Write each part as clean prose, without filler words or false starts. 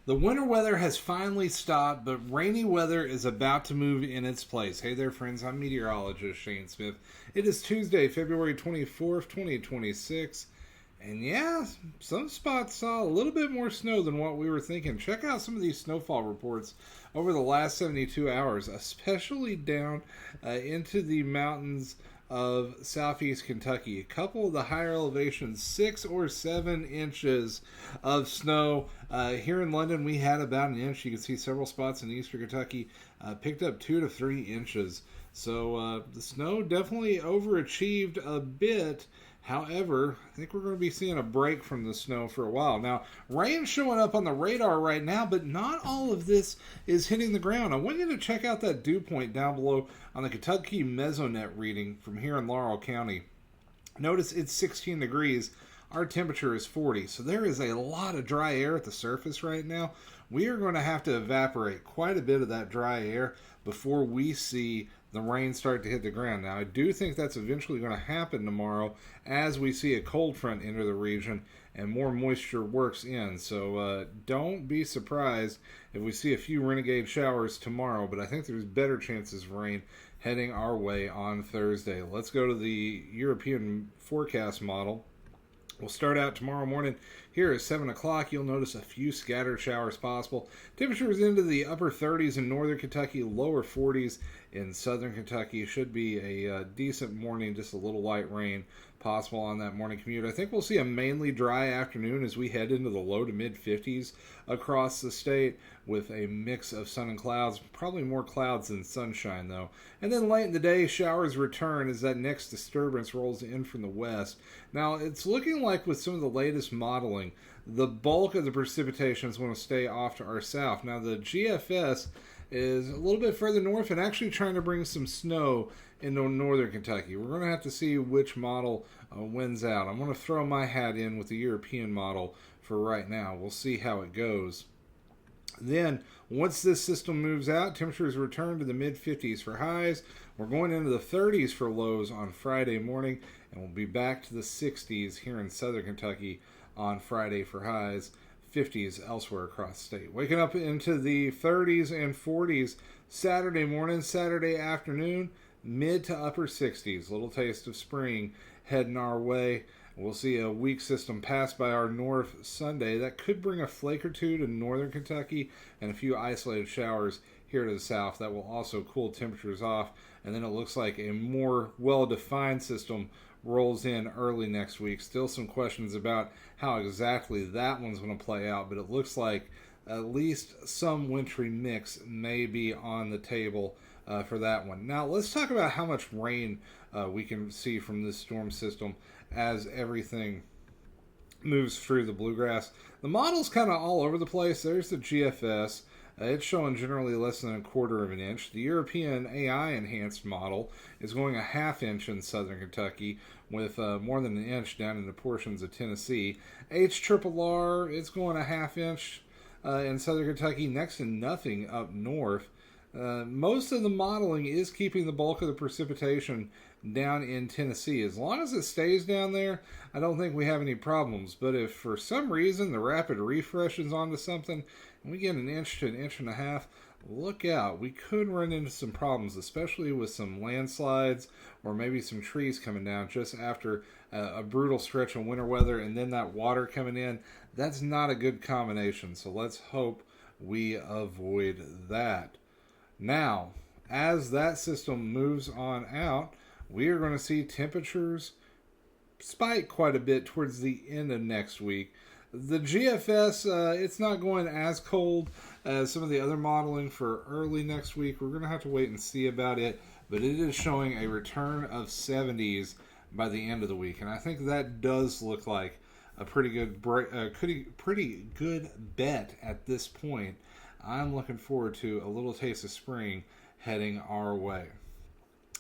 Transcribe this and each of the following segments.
The winter weather has finally stopped, but rainy weather is about to move in its place. Hey there, friends. I'm meteorologist Shane Smith. It is Tuesday, February 24th, 2026. And yeah, some spots saw a little bit more snow than what we were thinking. Check out some of these snowfall reports over the last 72 hours, especially down into the mountains of southeast Kentucky. A couple of the higher elevations, 6 or 7 inches of snow. Here in London, we had about an inch. You can see several spots in eastern Kentucky picked up 2 to 3 inches. So the snow definitely overachieved a bit. However, I think we're going to be seeing a break from the snow for a while. Now, rain's showing up on the radar right now, but not all of this is hitting the ground. I want you to check out that dew point down below on the Kentucky Mesonet reading from here in Laurel County. Notice it's 16 degrees. Our temperature is 40, so there is a lot of dry air at the surface right now. We are going to have to evaporate quite a bit of that dry air before we see the rain start to hit the ground. Now, I do think that's eventually going to happen tomorrow as we see a cold front enter the region and more moisture works in. So don't be surprised if we see a few renegade showers tomorrow, but I think there's better chances of rain heading our way on Thursday. Let's go to the European forecast model. We'll start out tomorrow morning here at 7 o'clock. You'll notice a few scattered showers possible. Temperatures into the upper 30s in northern Kentucky, lower 40s in southern Kentucky. Should be a decent morning, just a little light rain possible on that morning commute. I think we'll see a mainly dry afternoon as we head into the low to mid 50s across the state with a mix of sun and clouds. Probably more clouds than sunshine though. And then late in the day, showers return as that next disturbance rolls in from the west. Now, it's looking like with some of the latest modeling, the bulk of the precipitation is going to stay off to our south. Now, the GFS is a little bit further north and actually trying to bring some snow into northern Kentucky. We're going to have to see which model wins out. I'm going to throw my hat in with the European model for right now. We'll see how it goes. Then, once this system moves out, temperatures return to the mid-50s for highs. We're going into the 30s for lows on Friday morning, and we'll be back to the 60s here in southern Kentucky on Friday for highs. 50s elsewhere across the state. Waking up into the 30s and 40s Saturday morning, Saturday afternoon, mid to upper 60s. Little taste of spring heading our way. We'll see a weak system pass by our north Sunday. That could bring a flake or two to northern Kentucky and a few isolated showers here to the south. That will also cool temperatures off. And then it looks like a more well-defined system rolls in early next week. Still some questions about how exactly that one's going to play out, but it looks like at least some wintry mix may be on the table for that one. Now, let's talk about how much rain we can see from this storm system as everything moves through the bluegrass. The model's kind of all over the place. There's the GFS. It's showing generally less than a quarter of an inch. The European AI enhanced model is going a half inch in southern Kentucky with more than an inch down into portions of Tennessee. HRRR, it's going a half inch in southern Kentucky, next to nothing up north. Most of the modeling is keeping the bulk of the precipitation down in Tennessee. As long as it stays down there, I don't think we have any problems. But if for some reason the rapid refresh is onto something and we get an inch to an inch and a half, look out. We could run into some problems, especially with some landslides or maybe some trees coming down just after a brutal stretch of winter weather and then that water coming in. That's not a good combination. So let's hope we avoid that. Now, as that system moves on out, we are going to see temperatures spike quite a bit towards the end of next week. The GFS, it's not going as cold as some of the other modeling for early next week. We're going to have to wait and see about it, but it is showing a return of 70s by the end of the week, and I think that does look like a pretty good bet at this point. I'm looking forward to a little taste of spring heading our way.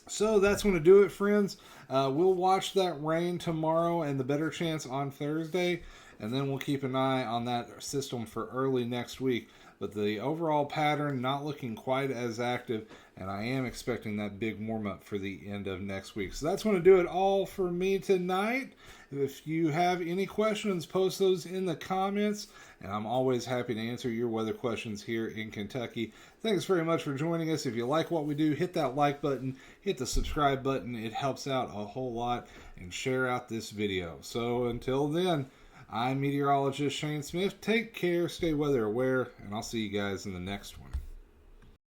So that's going to do it, friends. We'll watch that rain tomorrow and the better chance on Thursday. and then we'll keep an eye on that system for early next week. But the overall pattern not looking quite as active, and I am expecting that big warm-up for the end of next week. So that's going to do it all for me tonight. If you have any questions, post those in the comments, and I'm always happy to answer your weather questions here in Kentucky. Thanks very much for joining us. If you like what we do, hit that like button, hit the subscribe button. It helps out a whole lot, and share out this video. So until then, I'm Meteorologist Shane Smith. Take care, stay weather aware, and I'll see you guys in the next one.